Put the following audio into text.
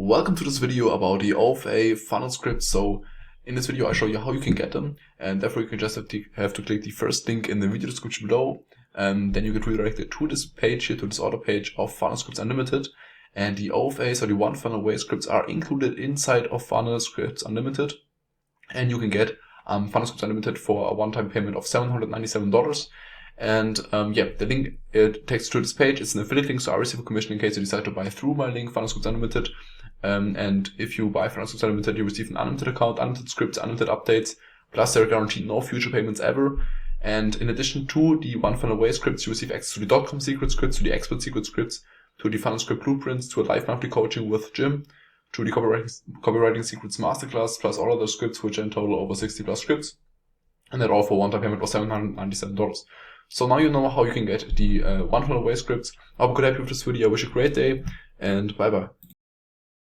Welcome to this video about the O.F.A funnel scripts. So in this video I show you how you can get them, and therefore you can just have to click the first link in the video description below, and then you get redirected to this page here, to this auto page of Funnel Scripts Unlimited. And the O.F.A, so the one funnel away scripts, are included inside of Funnel Scripts Unlimited, and you can get Funnel Scripts Unlimited for a one-time payment of $797. And the link it takes to this page. It's an affiliate link, so I receive a commission in case you decide to buy through my link, Funnel Scripts Unlimited. And if you buy Funnel Scripts Unlimited, you receive an unlimited account, unlimited scripts, unlimited updates, plus they're guaranteed no future payments ever. And in addition to the one funnel away scripts, you receive access to the .com secret scripts, to the expert secret scripts, to the funnel script blueprints, to a live monthly coaching with Jim, to the copywriting secrets masterclass, plus all other scripts, which are in total over 60 plus scripts. And that all for one-time payment of $797. So now you know how you can get the one funnel away scripts. I hope I could help you with this video. I wish you a great day, and bye bye.